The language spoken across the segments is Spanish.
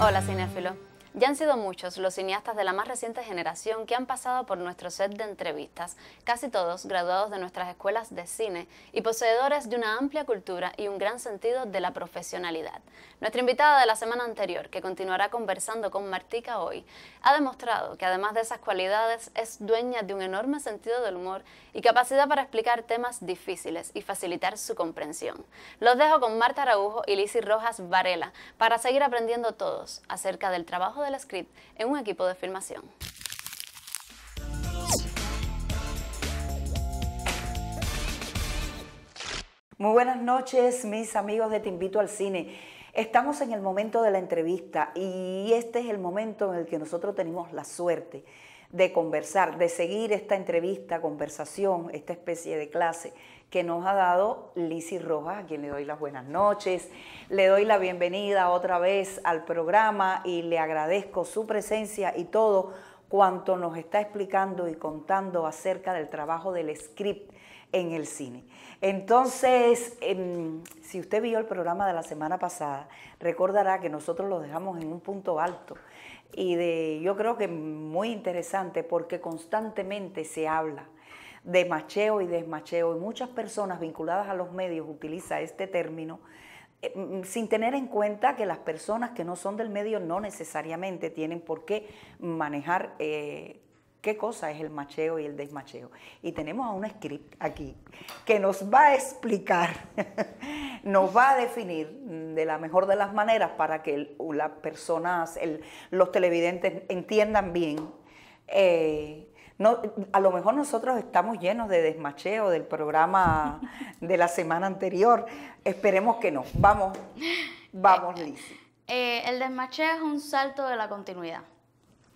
Hola, cinéfilo. Ya han sido muchos los cineastas de la más reciente generación que han pasado por nuestro set de entrevistas, casi todos graduados de nuestras escuelas de cine y poseedores de una amplia cultura y un gran sentido de la profesionalidad. Nuestra invitada de la semana anterior, que continuará conversando con Martika hoy, ha demostrado que además de esas cualidades es dueña de un enorme sentido del humor y capacidad para explicar temas difíciles y facilitar su comprensión. Los dejo con Marta Araujo y Lizzy Rojas Varela para seguir aprendiendo todos acerca del trabajo del script en un equipo de filmación. Muy buenas noches, mis amigos de Te Invito al Cine. Estamos en el momento de la entrevista y este es el momento en el que nosotros tenemos la suerte de conversar, de seguir esta entrevista, conversación, esta especie de clase que nos ha dado Lizzy Rojas, a quien le doy las buenas noches, le doy la bienvenida otra vez al programa y le agradezco su presencia y todo cuanto nos está explicando y contando acerca del trabajo del script en el cine. Entonces, si usted vio el programa de la semana pasada, recordará que nosotros lo dejamos en un punto alto y yo creo que muy interesante porque constantemente se habla de macheo y desmacheo y muchas personas vinculadas a los medios utilizan este término sin tener en cuenta que las personas que no son del medio no necesariamente tienen por qué manejar qué cosa es el macheo y el desmacheo. Y tenemos a un script aquí que nos va a explicar, nos va a definir de la mejor de las maneras para que las personas, los televidentes entiendan bien. No, a lo mejor nosotros estamos llenos de desmacheo del programa de la semana anterior. Esperemos que no. Vamos, Lizzy. El desmacheo es un salto de la continuidad.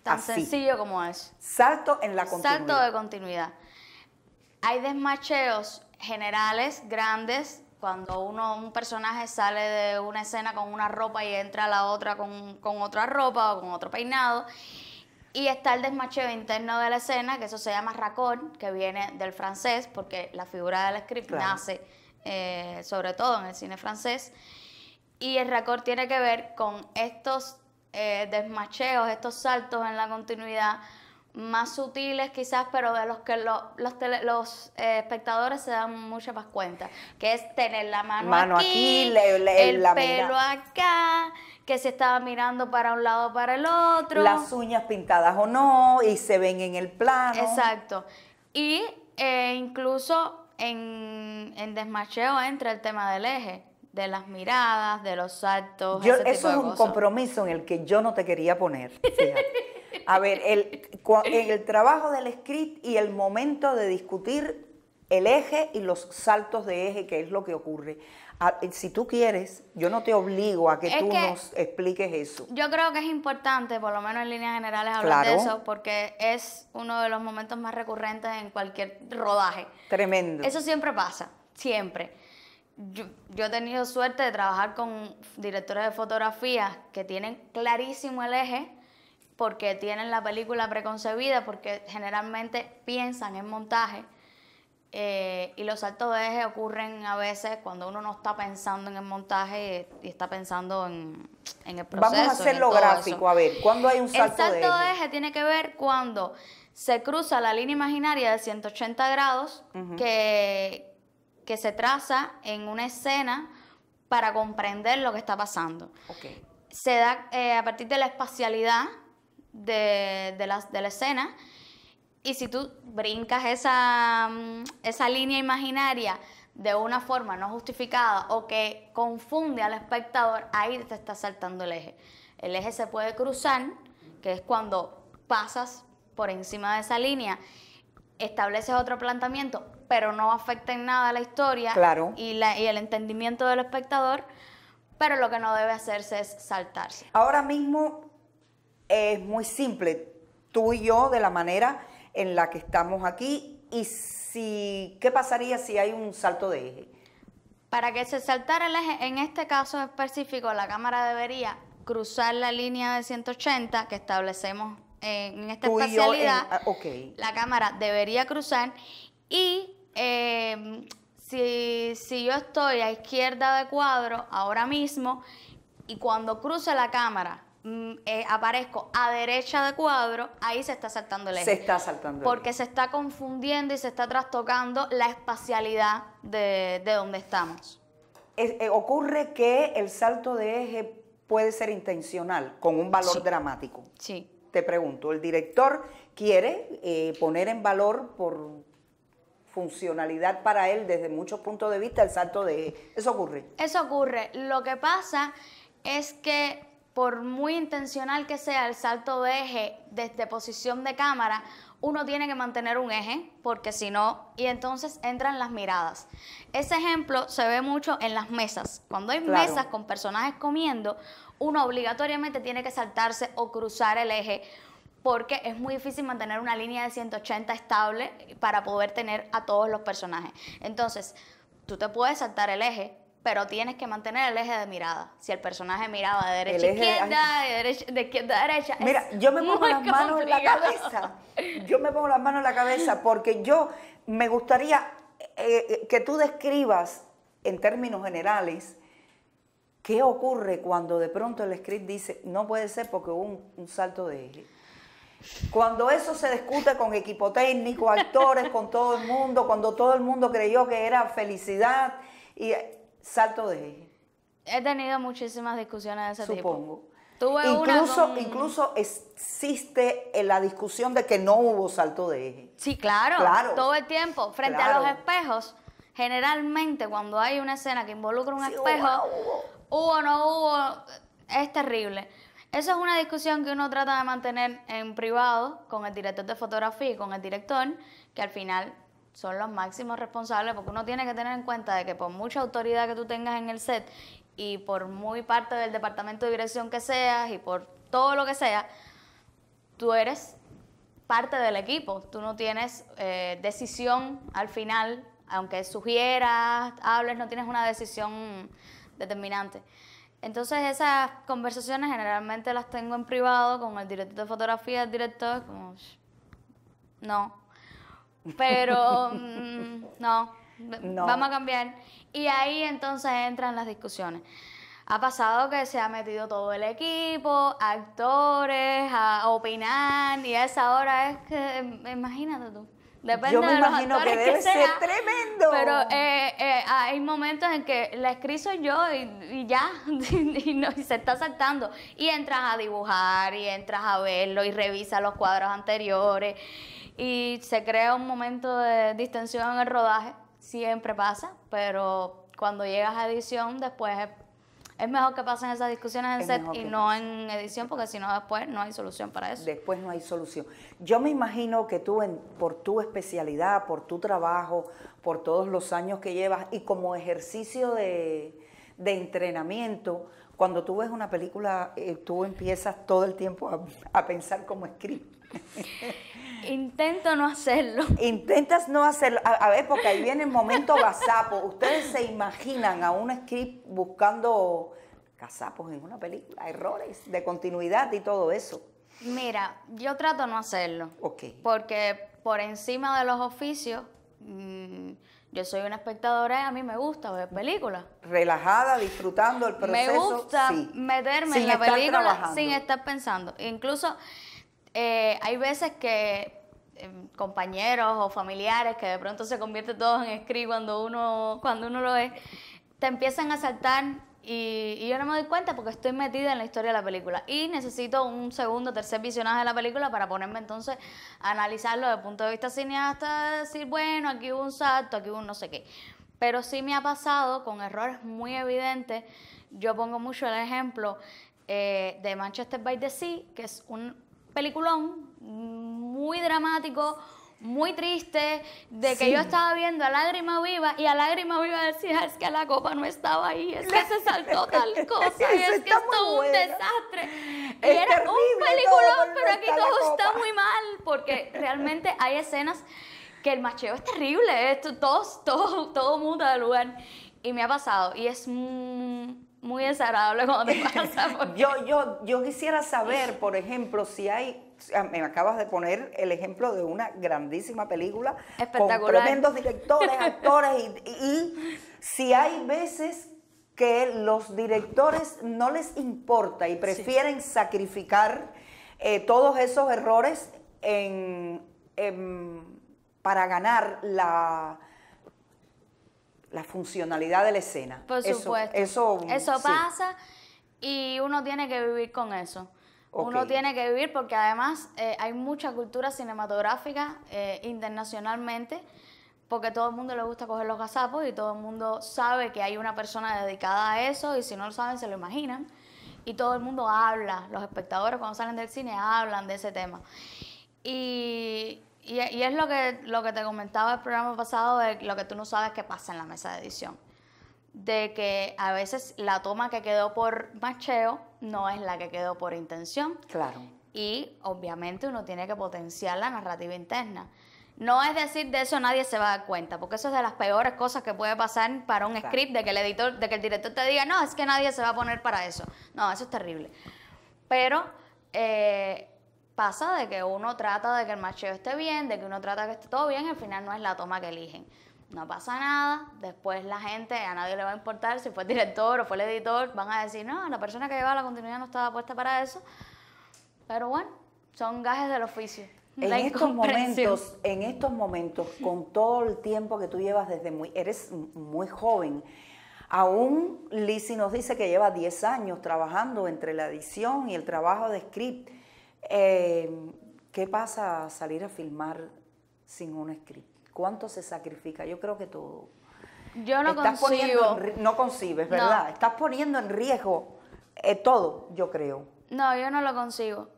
Tan sencillo como es. Salto en la continuidad. Salto de continuidad. Hay desmacheos generales, grandes, cuando un personaje sale de una escena con una ropa y entra a la otra con otra ropa o con otro peinado. Y está el desmacheo interno de la escena, que eso se llama raccord, que viene del francés, porque la figura del script nace sobre todo en el cine francés. Y el raccord tiene que ver con estos desmacheos, estos saltos en la continuidad más sutiles quizás, pero de los que los espectadores se dan mucha más cuenta, que es tener la mano aquí, el pelo acá, que se estaba mirando para un lado o para el otro. Las uñas pintadas o no, y se ven en el plano. Exacto. Y incluso en desmacheo entra el tema del eje, de las miradas, de los saltos, eso es un compromiso en el que yo no te quería poner, fíjate. A ver, el trabajo del script y el momento de discutir el eje y los saltos de eje, que es lo que ocurre. Si tú quieres, yo no te obligo a que tú nos expliques eso. Yo creo que es importante, por lo menos en líneas generales, hablar de eso, porque es uno de los momentos más recurrentes en cualquier rodaje. Tremendo. Eso siempre pasa, siempre. Yo he tenido suerte de trabajar con directores de fotografía que tienen clarísimo el eje, porque tienen la película preconcebida, porque generalmente piensan en montaje, y los saltos de eje ocurren a veces cuando uno no está pensando en el montaje y está pensando en en el proceso. Vamos a hacerlo gráfico, eso. A ver, ¿cuándo hay un salto de eje? El salto de eje tiene que ver cuando se cruza la línea imaginaria de 180 grados que se traza en una escena para comprender lo que está pasando. Okay. Se da a partir de la espacialidad de la escena, y si tú brincas esa línea imaginaria de una forma no justificada o que confunde al espectador, ahí te está saltando el eje. El eje se puede cruzar, que es cuando pasas por encima de esa línea, estableces otro planteamiento, pero no afecta en nada la historia claro. y el entendimiento del espectador, pero lo que no debe hacerse es saltarse. Ahora mismo es muy simple, tú y yo, de la manera en la que estamos aquí, y ¿qué pasaría si hay un salto de eje? Para que se saltara el eje, en este caso específico, la cámara debería cruzar la línea de 180 que establecemos en esta tú espacialidad. Y yo okay. La cámara debería cruzar y si yo estoy a izquierda de cuadro ahora mismo y cuando cruce la cámara aparezco a derecha de cuadro, ahí se está saltando el eje. Se está saltando el eje. Porque se está confundiendo y se está trastocando la espacialidad de donde estamos. Ocurre que el salto de eje puede ser intencional, con un valor dramático. Sí. Te pregunto, ¿el director quiere poner en valor por funcionalidad para él desde muchos puntos de vista el salto de eje? ¿Eso ocurre? Eso ocurre. Lo que pasa es que por muy intencional que sea el salto de eje desde posición de cámara, uno tiene que mantener un eje, porque si no, y entonces entran las miradas. Ese ejemplo se ve mucho en las mesas. Cuando hay claro. mesas con personajes comiendo, uno obligatoriamente tiene que saltarse o cruzar el eje, porque es muy difícil mantener una línea de 180 estable para poder tener a todos los personajes. Entonces, tú te puedes saltar el eje, pero tienes que mantener el eje de mirada. Si el personaje miraba de derecha a izquierda, de izquierda a derecha. Mira, yo me pongo las manos en la cabeza. Yo me pongo las manos en la cabeza porque yo me gustaría que tú describas en términos generales qué ocurre cuando de pronto el script dice no puede ser porque hubo un salto de eje. Cuando eso se discute con equipo técnico, actores, con todo el mundo, cuando todo el mundo creyó que era felicidad y salto de eje. He tenido muchísimas discusiones de ese tipo. Supongo. Tuve Incluso existe la discusión de que no hubo salto de eje. Sí, claro. Todo el tiempo. Frente a los espejos, generalmente cuando hay una escena que involucra un espejo, hubo o no hubo, es terrible. Eso es una discusión que uno trata de mantener en privado con el director de fotografía y con el director, que al final son los máximos responsables, porque uno tiene que tener en cuenta de que por mucha autoridad que tú tengas en el set y por muy parte del departamento de dirección que seas y por todo lo que sea, tú eres parte del equipo. Tú no tienes decisión al final, aunque sugieras, hables, no tienes una decisión determinante. Entonces esas conversaciones generalmente las tengo en privado con el director de fotografía, el director, como, no, pero no, vamos a cambiar. Y ahí entonces entran las discusiones. Ha pasado que se ha metido todo el equipo, actores, a opinar, y a esa hora es que, imagínate tú. Depende yo me de los imagino actores que debe ser sea, tremendo. Pero hay momentos en que la escribo yo y ya, y se está saltando. Y entras a dibujar, y entras a verlo, y revisas los cuadros anteriores, y se crea un momento de distensión en el rodaje. Siempre pasa, pero cuando llegas a edición, después es mejor que pasen esas discusiones en set y no en edición, porque si no después no hay solución para eso. Después no hay solución. Yo me imagino que tú, por tu especialidad, por tu trabajo, por todos los años que llevas y como ejercicio de entrenamiento, cuando tú ves una película, tú empiezas todo el tiempo a pensar como script. Intento no hacerlo. Intentas no hacerlo. A ver, porque ahí viene el momento gazapo. Ustedes se imaginan a un script buscando gazapos en una película, errores de continuidad y todo eso. Mira, yo trato no hacerlo. Ok. Porque por encima de los oficios, Yo soy una espectadora y a mí me gusta ver películas. Relajada, disfrutando el proceso. Me gusta sí. meterme Sin en la estar película trabajando. sin estar pensando. Incluso hay veces que compañeros o familiares que de pronto se convierten todos en script cuando uno lo ve, te empiezan a saltar y yo no me doy cuenta porque estoy metida en la historia de la película y necesito un segundo, tercer visionaje de la película para ponerme entonces a analizarlo desde el punto de vista cineasta, decir, bueno, aquí hubo un salto, aquí hubo un no sé qué. Pero sí me ha pasado con errores muy evidentes. Yo pongo mucho el ejemplo de Manchester by the Sea, que es un peliculón muy dramático, muy triste, de que Sí. yo estaba viendo a Lágrima Viva y a Lágrima Viva decía, es que la copa no estaba ahí, es que se saltó tal cosa, y Esa es que está es muy todo un buena. desastre. Y Es era terrible un todo, peliculón, pero pero no aquí está la todo está copa. muy mal, porque realmente hay escenas que el macheo es terrible, esto, todo muta de lugar. Y me ha pasado, y es muy desagradable cuando te pasa. Porque Yo quisiera saber, por ejemplo, si hay, me acabas de poner el ejemplo de una grandísima película con Espectacular. tremendos directores, actores, y si hay veces que los directores no les importa y prefieren sacrificar todos esos errores para ganar la funcionalidad de la escena. Por supuesto. Eso sí. pasa y uno tiene que vivir con eso. Ok. Uno tiene que vivir porque además hay mucha cultura cinematográfica internacionalmente, porque todo el mundo le gusta coger los gazapos y todo el mundo sabe que hay una persona dedicada a eso y si no lo saben se lo imaginan. Y todo el mundo habla, los espectadores cuando salen del cine hablan de ese tema. Y es lo que te comentaba el programa pasado, de lo que tú no sabes que pasa en la mesa de edición. De que a veces la toma que quedó por macheo no es la que quedó por intención. Claro. Y obviamente uno tiene que potenciar la narrativa interna. No es decir, de eso nadie se va a dar cuenta, porque eso es de las peores cosas que puede pasar para un Claro. script, de que el director te diga, no, es que nadie se va a poner para eso. No, eso es terrible. Pero pasa de que uno trata de que el macheo esté bien, de que uno trata de que esté todo bien, y al final no es la toma que eligen. No pasa nada, después la gente, a nadie le va a importar si fue el director o fue el editor, van a decir, no, la persona que llevaba la continuidad no estaba puesta para eso. Pero bueno, son gajes del oficio. En estos momentos, con todo el tiempo que tú llevas eres muy joven, aún Lizzy nos dice que lleva 10 años trabajando entre la edición y el trabajo de script. ¿Qué pasa a salir a filmar sin un script? ¿Cuánto se sacrifica? Yo creo que todo. Yo no concibo. No concibes, ¿verdad? No. Estás poniendo en riesgo todo, yo creo. No, yo no lo consigo.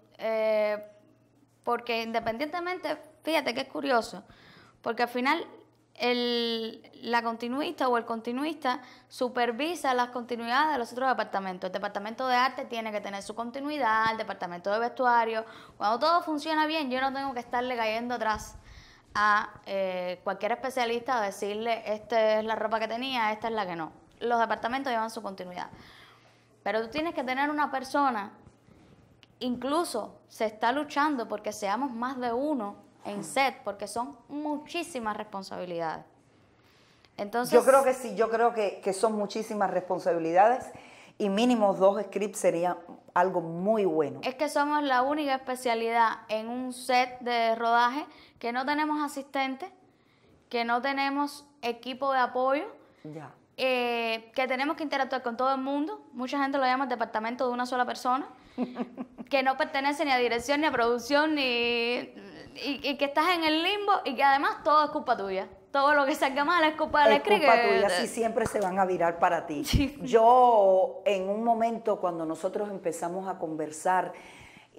Porque independientemente, fíjate que es curioso, porque al final la continuista o el continuista supervisa las continuidades de los otros departamentos. El departamento de arte tiene que tener su continuidad, el departamento de vestuario. Cuando todo funciona bien, yo no tengo que estarle cayendo atrás a cualquier especialista a decirle, esta es la ropa que tenía, esta es la que no. Los departamentos llevan su continuidad. Pero tú tienes que tener una persona, incluso se está luchando porque seamos más de uno en set, porque son muchísimas responsabilidades. Entonces, yo creo que sí, yo creo que son muchísimas responsabilidades y mínimo 2 scripts sería algo muy bueno. Es que somos la única especialidad en un set de rodaje que no tenemos asistentes, que no tenemos equipo de apoyo, Ya. Que tenemos que interactuar con todo el mundo. Mucha gente lo llama el departamento de una sola persona, que no pertenece ni a dirección, ni a producción, y que estás en el limbo y que además todo es culpa tuya. Todo lo que salga mal es culpa del script. Es culpa tuya, sí, siempre se van a virar para ti. Sí. Yo, en un momento, cuando nosotros empezamos a conversar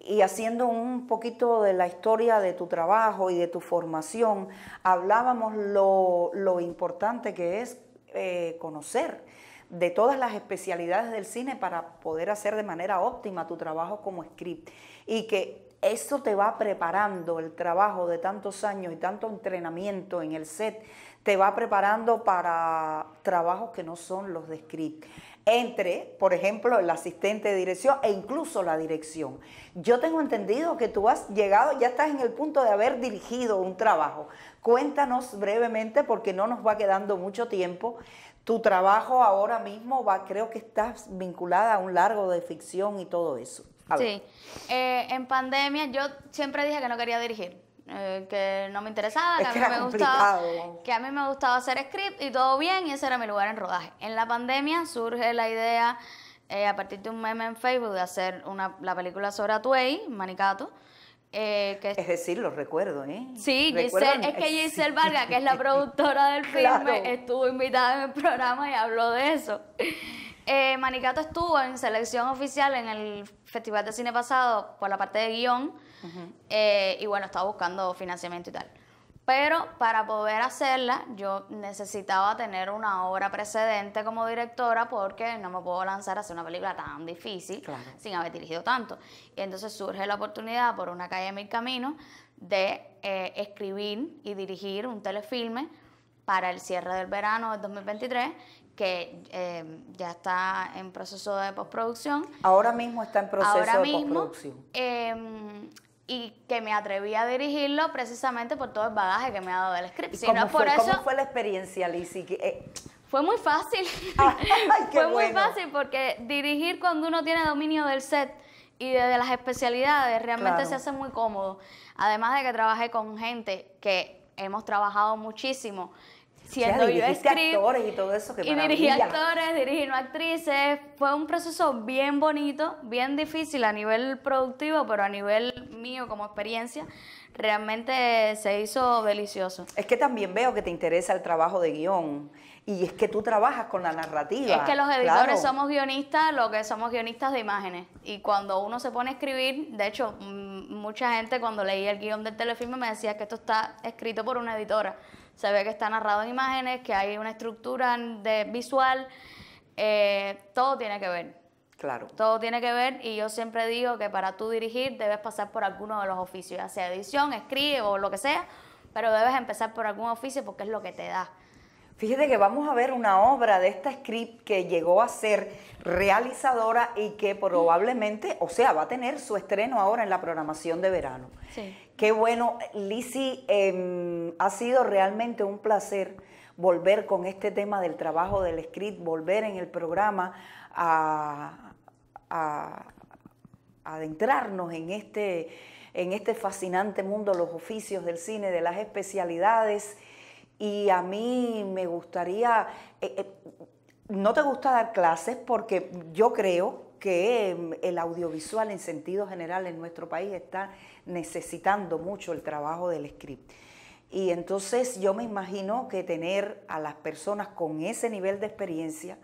y haciendo un poquito de la historia de tu trabajo y de tu formación, hablábamos lo importante que es conocer de todas las especialidades del cine para poder hacer de manera óptima tu trabajo como script. Y que eso te va preparando, el trabajo de tantos años y tanto entrenamiento en el set, te va preparando para trabajos que no son los de script. Entre, por ejemplo, el asistente de dirección e incluso la dirección. Yo tengo entendido que tú has llegado, ya estás en el punto de haber dirigido un trabajo. Cuéntanos brevemente, porque no nos va quedando mucho tiempo. Tu trabajo ahora mismo creo que estás vinculada a un largo de ficción y todo eso. Sí, en pandemia yo siempre dije que no quería dirigir. Que no me interesaba, que a mí me gustaba hacer script y todo bien, y ese era mi lugar en rodaje. En la pandemia surge la idea, a partir de un meme en Facebook, de hacer la película sobre Atuey, Manicato. Es decir, lo recuerdo, ¿eh? Sí, es que Giselle Vargas, que es la productora del filme, estuvo invitada en el programa y habló de eso. Manicato estuvo en selección oficial en el Festival de Cine pasado por la parte de guión. Y bueno, estaba buscando financiamiento y tal. Pero para poder hacerla, yo necesitaba tener una obra precedente como directora, porque no me puedo lanzar a hacer una película tan difícil sin haber dirigido tanto. Y entonces surge la oportunidad, por Una calle de mil caminos, de escribir y dirigir un telefilme para el cierre del verano del 2023, que ya está en proceso de postproducción. Ahora mismo está en proceso de postproducción. Y que me atreví a dirigirlo precisamente por todo el bagaje que me ha dado el script. ¿Cómo fue la experiencia, Lizzy? Fue muy fácil. Muy fácil, porque dirigir cuando uno tiene dominio del set y de las especialidades realmente se hace muy cómodo. Además de que trabajé con gente que hemos trabajado muchísimo, siendo yo script, actores y todo eso, y dirigí actores, dirigí actrices. Fue un proceso bien bonito, bien difícil a nivel productivo, pero a nivel mío como experiencia realmente se hizo delicioso. Es que también veo que te interesa el trabajo de guión, y es que tú trabajas con la narrativa. Es que los editores somos guionistas, lo que somos guionistas de imágenes, y cuando uno se pone a escribir, de hecho mucha gente cuando leía el guión del telefilme me decía que esto está escrito por una editora. Se ve que está narrado en imágenes, que hay una estructura visual, todo tiene que ver. Claro. Todo tiene que ver, y yo siempre digo que para tú dirigir debes pasar por alguno de los oficios, ya sea edición, escribe o lo que sea, pero debes empezar por algún oficio porque es lo que te da. Fíjate que vamos a ver una obra de esta script que llegó a ser realizadora y que probablemente, va a tener su estreno ahora en la programación de verano. Sí. Qué bueno, Lizzy, ha sido realmente un placer volver con este tema del trabajo del script, volver en el programa a adentrarnos en este fascinante mundo, los oficios del cine, de las especialidades. Y a mí me gustaría, no te gusta dar clases, porque yo creo que el audiovisual en sentido general en nuestro país está necesitando mucho el trabajo del script. Y entonces yo me imagino que tener a las personas con ese nivel de experiencia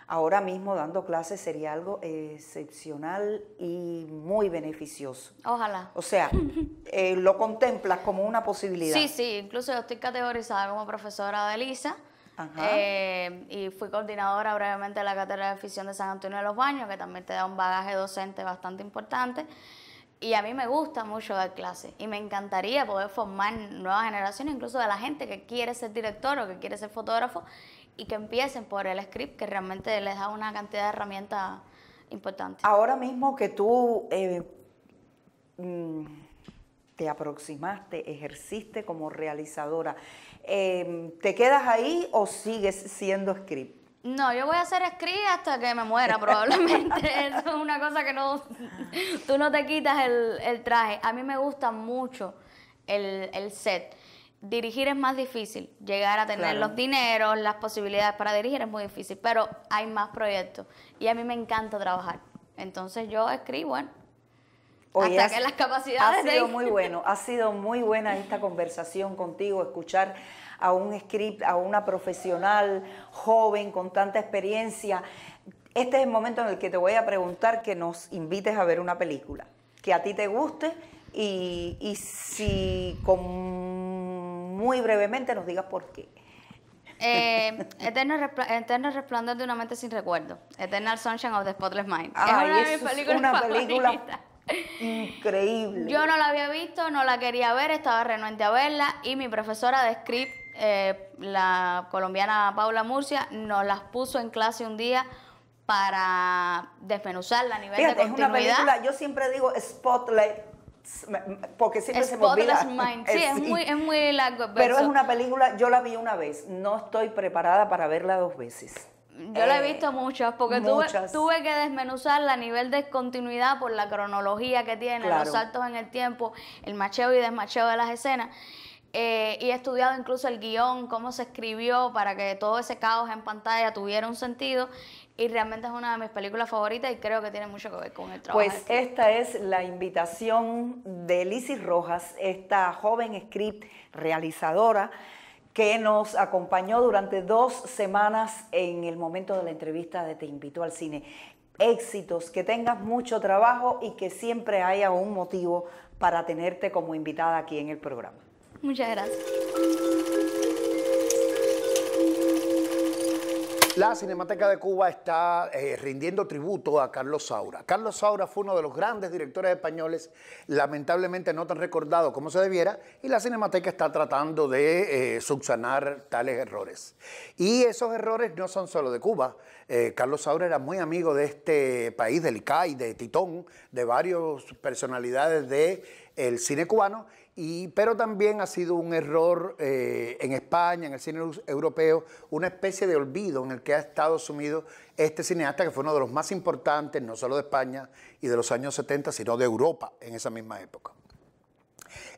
ahora mismo dando clases sería algo excepcional y muy beneficioso. Ojalá. O sea, lo contemplas como una posibilidad. Sí, incluso yo estoy categorizada como profesora de LISA. Y fui coordinadora brevemente de la Cátedra de Ficción de San Antonio de los Baños, que también te da un bagaje docente bastante importante. Y a mí me gusta mucho dar clases y me encantaría poder formar nuevas generaciones, incluso de la gente que quiere ser director o que quiere ser fotógrafo, y que empiecen por el script, que realmente les da una cantidad de herramientas importantes. Ahora mismo que tú te aproximaste, ejerciste como realizadora, ¿te quedas ahí o sigues siendo script? No, yo voy a hacer script hasta que me muera probablemente. Eso es una cosa que tú no te quitas el traje. A mí me gusta mucho el set. Dirigir es más difícil, llegar a tener los dineros, las posibilidades para dirigir es muy difícil, pero hay más proyectos y a mí me encanta trabajar. Entonces yo escribo, hasta que las capacidades... Ha sido muy bueno, ha sido muy buena esta conversación contigo, escuchar a un script, a una profesional joven con tanta experiencia. Este es el momento en el que te voy a preguntar que nos invites a ver una película que a ti te guste y si muy brevemente nos digas por qué. Eterno Resplandor de una mente sin recuerdo. Eternal Sunshine of the Spotless Mind. Es una película increíble. Yo no la había visto, no la quería ver, estaba renuente a verla, y mi profesora de script la colombiana Paula Murcia nos las puso en clase un día para desmenuzarla a nivel Fíjate, de es una continuidad. película, yo siempre digo Spotlight, porque siempre se me olvida. Spotless Mind. Sí, es muy largo. Pero es una película, yo la vi una vez, no estoy preparada para verla 2 veces. Yo la he visto muchas, porque muchas. tuve que desmenuzarla a nivel de continuidad por la cronología que tiene, Claro. los saltos en el tiempo, el macheo y desmacheo de las escenas. Y he estudiado incluso el guión, cómo se escribió para que todo ese caos en pantalla tuviera un sentido. Y realmente es una de mis películas favoritas y creo que tiene mucho que ver con el trabajo. Pues esta es la invitación de Lizy Rojas, esta joven script realizadora que nos acompañó durante 2 semanas en el momento de la entrevista de Te Invito al Cine. Éxitos, que tengas mucho trabajo y que siempre haya un motivo para tenerte como invitada aquí en el programa. Muchas gracias. La Cinemateca de Cuba está rindiendo tributo a Carlos Saura. Carlos Saura fue uno de los grandes directores españoles, lamentablemente no tan recordado como se debiera, y la Cinemateca está tratando de subsanar tales errores. Y esos errores no son solo de Cuba. Carlos Saura era muy amigo de este país, del ICAI, de Titón, de varias personalidades del cine cubano, pero también ha sido un error en España, en el cine europeo, una especie de olvido en el que ha estado sumido este cineasta, que fue uno de los más importantes, no solo de España y de los años 70, sino de Europa en esa misma época.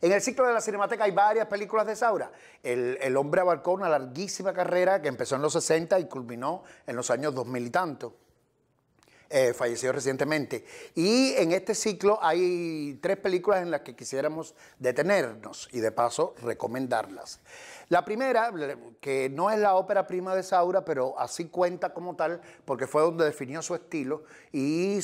En el ciclo de la Cinemateca hay varias películas de Saura. El hombre abarcó una larguísima carrera que empezó en los 60 y culminó en los años 2000 y tanto. Falleció recientemente. Y en este ciclo hay 3 películas en las que quisiéramos detenernos y de paso recomendarlas. La primera, que no es la ópera prima de Saura, pero así cuenta como tal, porque fue donde definió su estilo y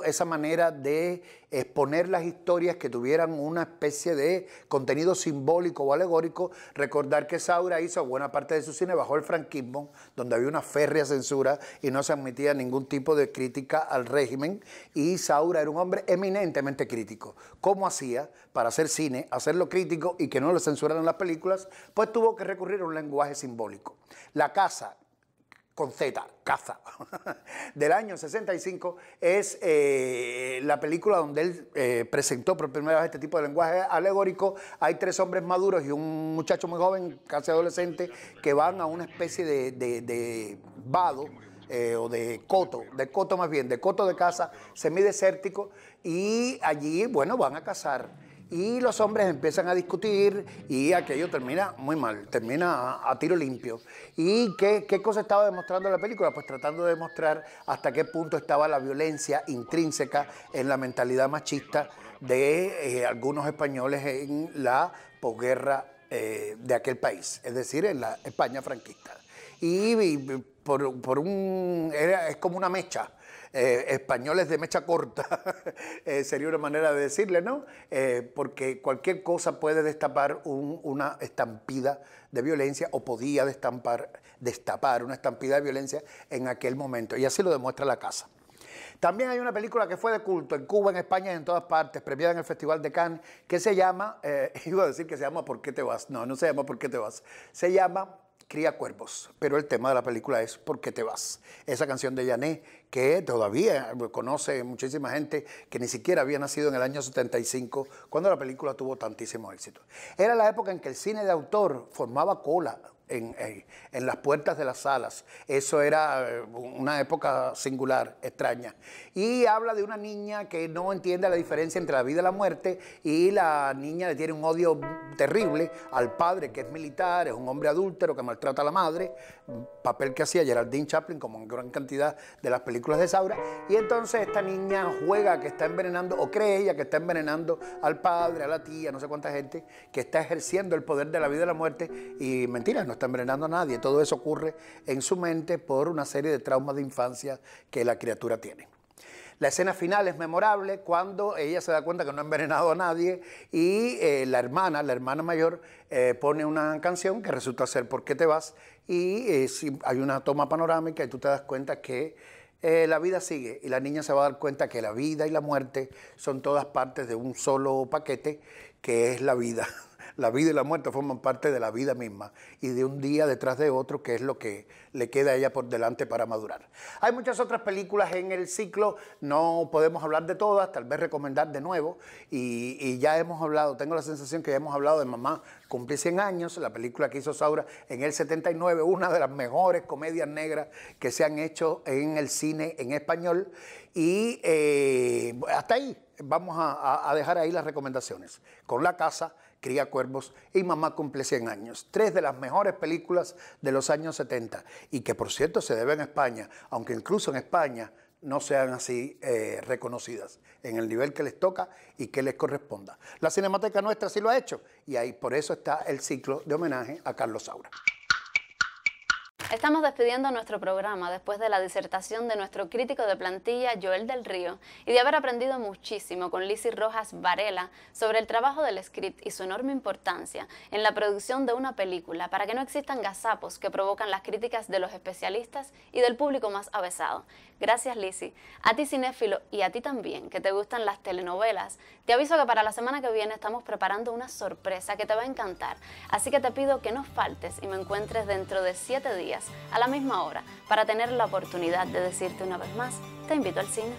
esa manera de exponer las historias que tuvieran una especie de contenido simbólico o alegórico. Recordar que Saura hizo buena parte de su cine bajo el franquismo, donde había una férrea censura y no se admitía ningún tipo de crítica al régimen, y Saura era un hombre eminentemente crítico. ¿Cómo hacía para hacer cine, hacerlo crítico y que no le censuraran las películas? Pues tuvo que recurrir a un lenguaje simbólico. La Caza, con Z, Caza, del año 65, es la película donde él presentó por primera vez este tipo de lenguaje alegórico. Hay 3 hombres maduros y un muchacho muy joven, casi adolescente, que van a una especie de vado, o de coto más bien, de coto de caza semidesértico, y allí, bueno, van a cazar. Y los hombres empiezan a discutir y aquello termina muy mal, termina a tiro limpio. ¿Y qué cosa estaba demostrando la película? Pues tratando de demostrar hasta qué punto estaba la violencia intrínseca en la mentalidad machista de algunos españoles en la posguerra de aquel país, es decir, en la España franquista. Es como una mecha. Españoles de mecha corta, sería una manera de decirle, ¿no? Porque cualquier cosa puede destapar una estampida de violencia, o podía destapar una estampida de violencia en aquel momento, y así lo demuestra La Caza. También hay una película que fue de culto en Cuba, en España y en todas partes, premiada en el Festival de Cannes, que se llama, iba a decir que se llama ¿Por qué te vas? No, no se llama ¿Por qué te vas? Se llama Cría Cuervos, pero el tema de la película es ¿Por qué te vas? Esa canción de Yané, que todavía conoce muchísima gente que ni siquiera había nacido en el año 75, cuando la película tuvo tantísimo éxito. Era la época en que el cine de autor formaba cola en las puertas de las salas. Eso era una época singular, extraña. Y habla de una niña que no entiende la diferencia entre la vida y la muerte, y la niña le tiene un odio terrible al padre, que es militar, es un hombre adúltero que maltrata a la madre, papel que hacía Geraldine Chaplin, como en gran cantidad de las películas de Saura. Y entonces esta niña juega que está envenenando, o cree ella que está envenenando al padre, a la tía, no sé cuánta gente, que está ejerciendo el poder de la vida y la muerte, y mentira, no está envenenando a nadie. Todo eso ocurre en su mente por una serie de traumas de infancia que la criatura tiene. La escena final es memorable cuando ella se da cuenta que no ha envenenado a nadie, y la hermana mayor pone una canción que resulta ser ¿Por qué te vas? Y hay una toma panorámica y tú te das cuenta que la vida sigue, y la niña se va a dar cuenta que la vida y la muerte son todas partes de un solo paquete, que es la vida. la vida y la muerte forman parte de la vida misma y de un día detrás de otro, que es lo que le queda a ella por delante para madurar. Hay muchas otras películas en el ciclo, no podemos hablar de todas, tal vez recomendar de nuevo, y ya hemos hablado, tengo la sensación que ya hemos hablado de Mamá cumple 100 años, la película que hizo Saura en el 79, una de las mejores comedias negras que se han hecho en el cine en español, y hasta ahí vamos a dejar ahí las recomendaciones. Con La Casa, Cría Cuervos y Mamá cumple 100 años. 3 de las mejores películas de los años 70 y que por cierto se deben a España, aunque incluso en España no sean así reconocidas en el nivel que les toca y que les corresponda. La Cinemateca Nuestra sí lo ha hecho y ahí por eso está el ciclo de homenaje a Carlos Saura. Estamos despidiendo nuestro programa después de la disertación de nuestro crítico de plantilla Joel del Río y de haber aprendido muchísimo con Lizzy Rojas Varela sobre el trabajo del script y su enorme importancia en la producción de una película para que no existan gazapos que provocan las críticas de los especialistas y del público más avesado. Gracias, Lizzy. A ti, cinéfilo, y a ti también, que te gustan las telenovelas, te aviso que para la semana que viene estamos preparando una sorpresa que te va a encantar. Así que te pido que no faltes y me encuentres dentro de 7 días, a la misma hora, para tener la oportunidad de decirte una vez más, te invito al cine.